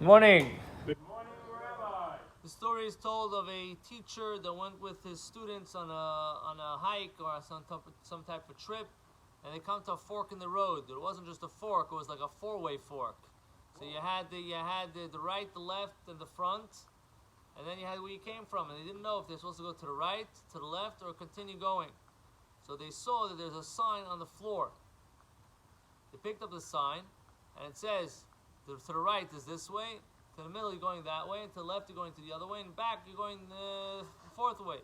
Good morning. Good morning, Rabbi. The story is told of a teacher that went with his students on a hike or some type of trip, and they come to a fork in the road. It wasn't just a fork; it was like a four-way fork. So you had the right, the left, and the front, and then you had where you came from, and they didn't know if they're supposed to go to the right, to the left, or continue going. So they saw that there's a sign on the floor. They picked up the sign, and it says, to the right is this way, to the middle you're going that way, and to the left you're going to the other way, and back you're going the fourth way.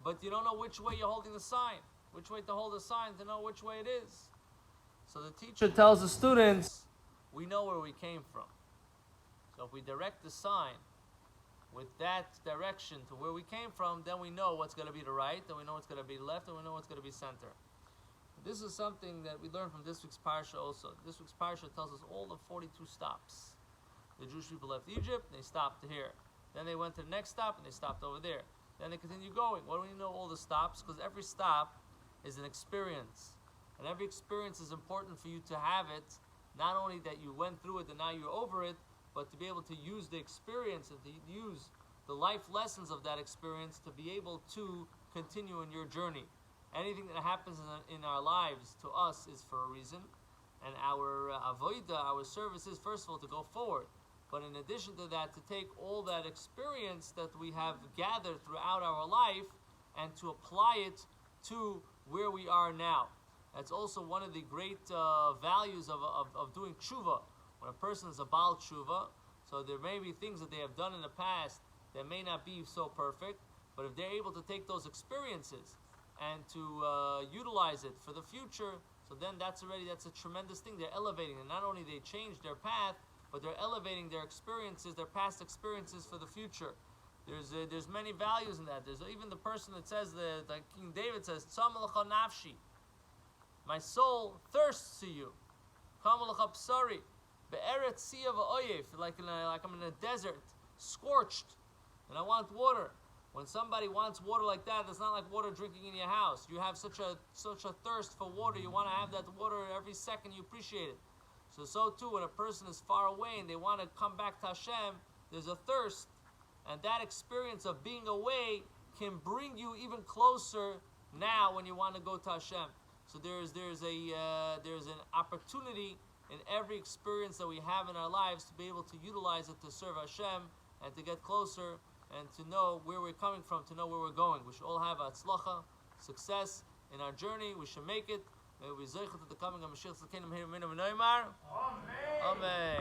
But you don't know which way you're holding the sign, which way to hold the sign to know which way it is. So the teacher tells the students, we know where we came from. So if we direct the sign with that direction to where we came from, then we know what's going to be the right, then we know what's going to be left, and we know what's going to be center. This is something that we learned from this week's parsha also. This week's parsha tells us all the 42 stops. The Jewish people left Egypt, they stopped here. Then they went to the next stop, and they stopped over there. Then they continued going. Why do we know all the stops? Because every stop is an experience. And every experience is important for you to have it. Not only that you went through it and now you're over it, but to be able to use the experience and to use the life lessons of that experience to be able to continue in your journey. Anything that happens in our lives to us is for a reason, and our avodah, our service is first of all to go forward. But in addition to that, to take all that experience that we have gathered throughout our life and to apply it to where we are now. That's also one of the great values of doing tshuva. When a person is a Baal tshuva, so there may be things that they have done in the past that may not be so perfect, but if they're able to take those experiences and to utilize it for the future, so then that's a tremendous thing. They're elevating, and not only they change their path, but they're elevating their experiences, their past experiences for the future. There's many values in that. There's even the person that says like King David says, "Tzam lecha nafshi," my soul thirsts to you. Kam lecha psari, be'eretz siya va'oyev, like I'm in a desert, scorched, and I want water. When somebody wants water like that, it's not like water drinking in your house. You have such a thirst for water. You want to have that water every second. You appreciate it. So too, when a person is far away and they want to come back to Hashem, there's a thirst, and that experience of being away can bring you even closer now when you want to go to Hashem. So there's an opportunity in every experience that we have in our lives to be able to utilize it to serve Hashem and to get closer and to know where we're coming from, to know where we're going. We should all have atzlacha, success in our journey. We should make it. May we be zeicha to the coming of Mashiach Tzidkeinu Meher Minu V'Noimar. Amen. Amen.